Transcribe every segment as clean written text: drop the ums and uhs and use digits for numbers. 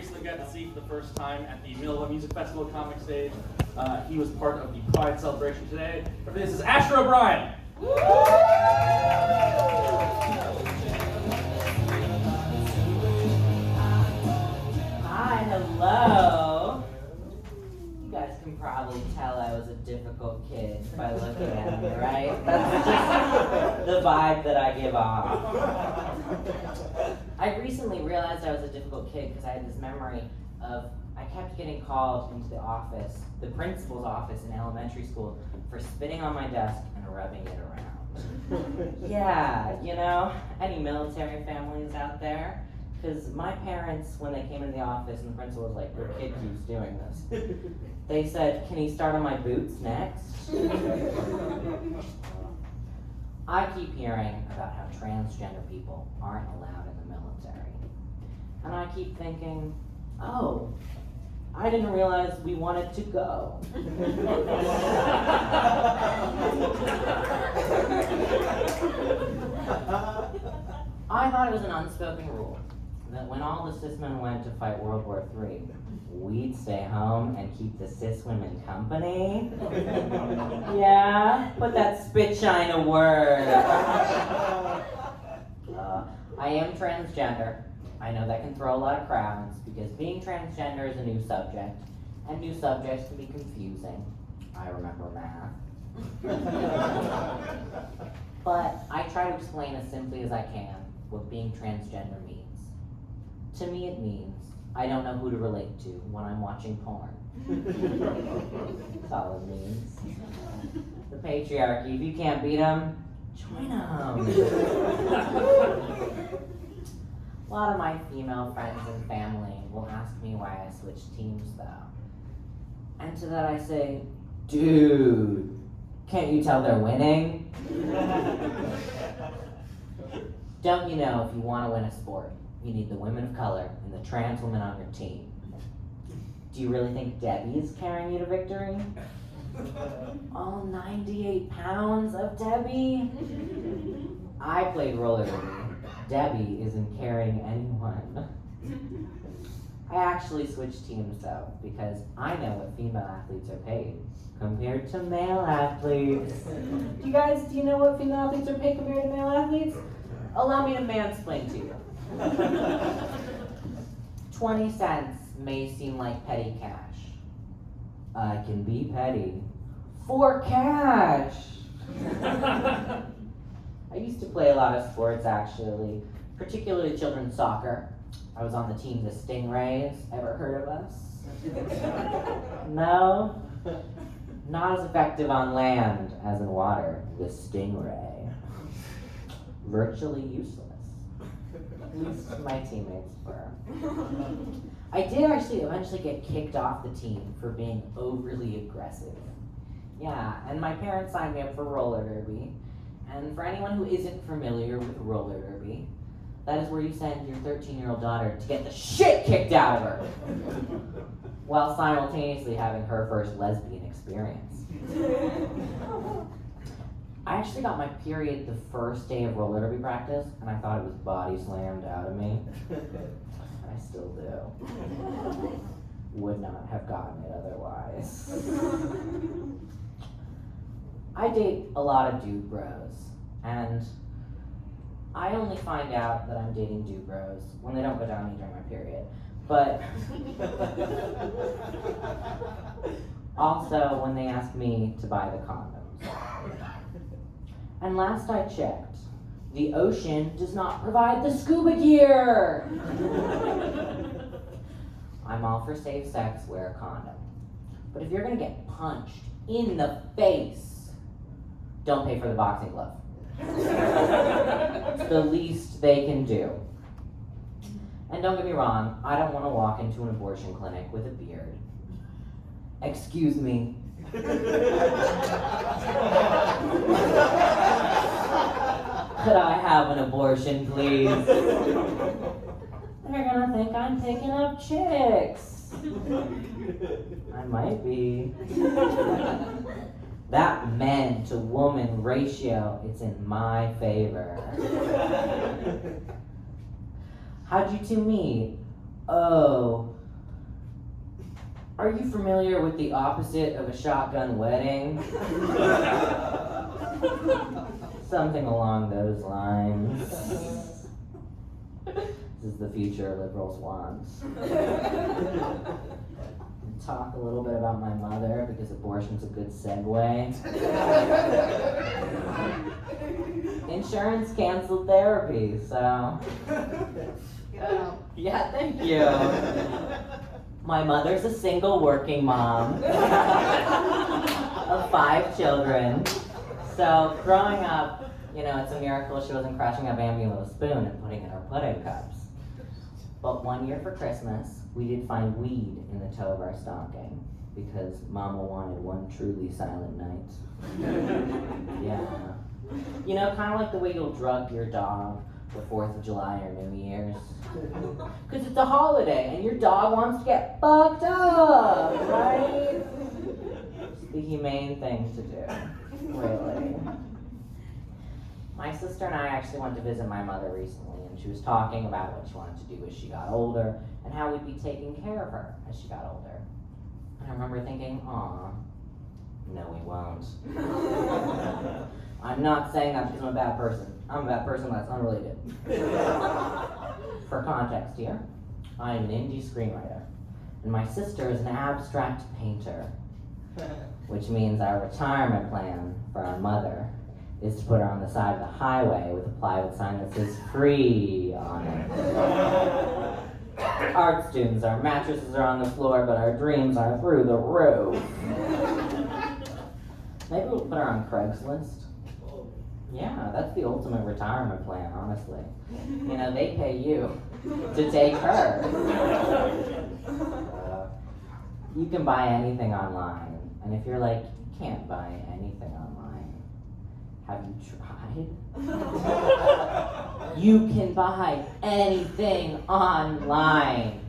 recently got to see for the first time at the Middle Music Festival comic stage. He was part of the Pride celebration today. This is Asher O'Brien. Hi, hello. You guys can probably tell I was a difficult kid by looking at me, right? That's just the vibe that I give off. I recently realized I was a difficult kid because I had this memory of I kept getting called into the office, the principal's office in elementary school, for spitting on my desk and rubbing it around. Yeah, you know, any military families out there? Because my parents, when they came into the office and the principal was like, your kid keeps doing this, they said, can he start on my boots next? I keep hearing about how transgender people aren't allowed in the military. And I keep thinking, oh, I didn't realize we wanted to go. I thought it was an unspoken rule that when all the cis men went to fight World War III, we'd stay home and keep the cis women company. Yeah, put that spit shine a word. I am transgender. I know that can throw a lot of crowds because being transgender is a new subject, and new subjects can be confusing. I remember math. But I try to explain as simply as I can what being transgender means. To me, it means I don't know who to relate to when I'm watching porn. That's all it means. The patriarchy, if you can't beat them, join them. A lot of my female friends and family will ask me why I switched teams though. And to that I say, dude, can't you tell they're winning? Don't you know if you want to win a sport, you need the women of color and the trans women on your team? Do you really think Debbie's carrying you to victory? All 98 pounds of Debbie? I played roller derby. Debbie isn't carrying anyone. I actually switched teams though, because I know what female athletes are paid compared to male athletes. Do you know what female athletes are paid compared to male athletes? Allow me to mansplain to you. 20 cents may seem like petty cash. I can be petty. For cash! I used to play a lot of sports actually, particularly children's soccer. I was on the team the Stingrays. Ever heard of us? No? Not as effective on land as in water. The Stingray. Virtually useless. At least my teammates were. I did actually eventually get kicked off the team for being overly aggressive. Yeah, and my parents signed me up for roller derby. And for anyone who isn't familiar with roller derby, that is where you send your 13-year-old daughter to get the shit kicked out of her, while simultaneously having her first lesbian experience. I actually got my period the first day of roller derby practice, and I thought it was body slammed out of me. I still do. Would not have gotten it otherwise. I date a lot of dude bros, and I only find out that I'm dating dude bros when they don't go down me during my period. But also when they ask me to buy the condoms. And last I checked, the ocean does not provide the scuba gear. I'm all for safe sex, wear a condom. But if you're gonna get punched in the face, don't pay for the boxing glove. It's the least they can do. And don't get me wrong, I don't want to walk into an abortion clinic with a beard. Excuse me. Could I have an abortion, please? They're gonna think I'm picking up chicks. I might be. That men to woman ratio, it's in my favor. How'd you two meet? Oh, Are you familiar with the opposite of a shotgun wedding? Something along those lines. This is the future liberals want. Talk a little bit about my mother, because abortion's a good segue. Insurance canceled therapy, so... Yeah, thank you. My mother's a single working mom of 5 children. So growing up, it's a miracle she wasn't crushing a Bambi with a spoon and putting it in her pudding cups. But one year for Christmas, we did find weed in the toe of our stocking because Mama wanted one truly silent night. Yeah. Kind of like the way you'll drug your dog the 4th of July or New Year's. Because it's a holiday and your dog wants to get fucked up, right? It's the humane thing to do, really. My sister and I actually went to visit my mother recently, and she was talking about what she wanted to do as she got older and how we'd be taking care of her as she got older. And I remember thinking, aw, no we won't. I'm not saying that because I'm a bad person. I'm a bad person, that's unrelated. For context here, I am an indie screenwriter, and my sister is an abstract painter, which means our retirement plan for our mother is to put her on the side of the highway with a plywood sign that says free on it. Art students, our mattresses are on the floor, but our dreams are through the roof. Maybe we'll put her on Craigslist. Yeah, that's the ultimate retirement plan, honestly. They pay you to take her. You can buy anything online, and if you're like, you can't buy anything online, have you tried? You can buy anything online.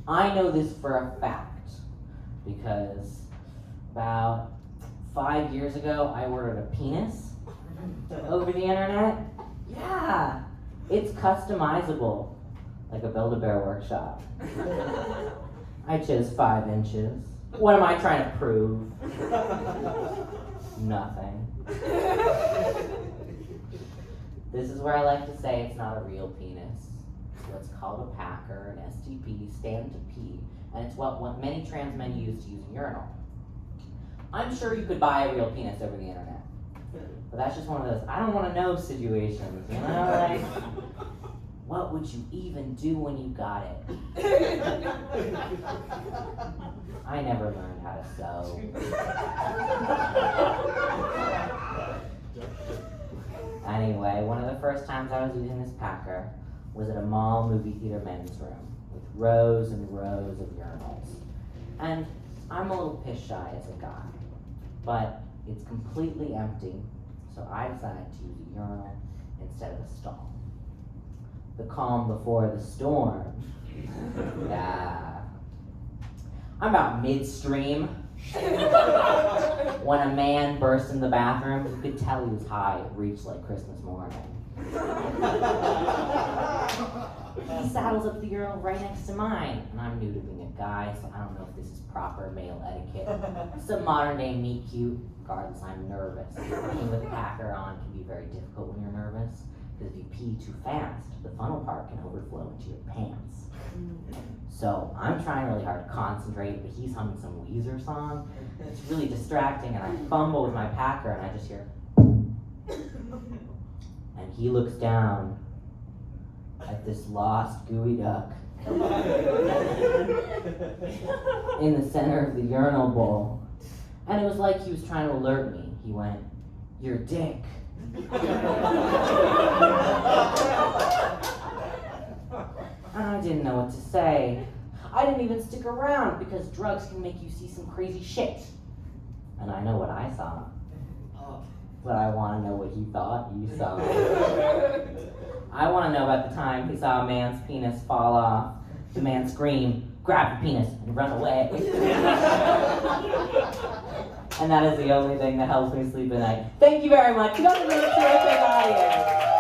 I know this for a fact, because about 5 years ago, I ordered a penis over the internet. Yeah, it's customizable, like a Build-A-Bear workshop. I chose 5 inches. What am I trying to prove? Nothing. This is where I like to say it's not a real penis. What's called a packer, an STP, stand to pee, and it's what many trans men use to use a urinal. I'm sure you could buy a real penis over the internet. But that's just one of those I don't want to know situations, like, what would you even do when you got it? I never learned how to sew. Anyway, one of the first times I was using this packer was at a mall movie theater men's room with rows and rows of urinals. And I'm a little piss shy as a guy, but it's completely empty, so I decided to use a urinal instead of a stall. The calm before the storm. Yeah. I'm about midstream when a man burst in the bathroom. You could tell he was high. It reached like Christmas morning. He saddles up the urinal right next to mine, and I'm new to being a guy, so I don't know if this is proper male etiquette. Some modern day meet cute. Regardless, I'm nervous. Working with the packer on can be very difficult when you're nervous, because if you pee too fast, the funnel part can overflow into your pants. So I'm trying really hard to concentrate, but he's humming some Weezer song. It's really distracting, and I fumble with my packer, and I just hear, and he looks down at this lost gooey duck in the center of the urinal bowl. And it was like he was trying to alert me. He went, "Your dick." And I didn't know what to say. I didn't even stick around because drugs can make you see some crazy shit. And I know what I saw. But I want to know what he thought you saw. I want to know about the time he saw a man's penis fall off, the man scream, grab the penis, and run away. And that is the only thing that helps me sleep at night. Thank you very much. You guys are really terrific audience.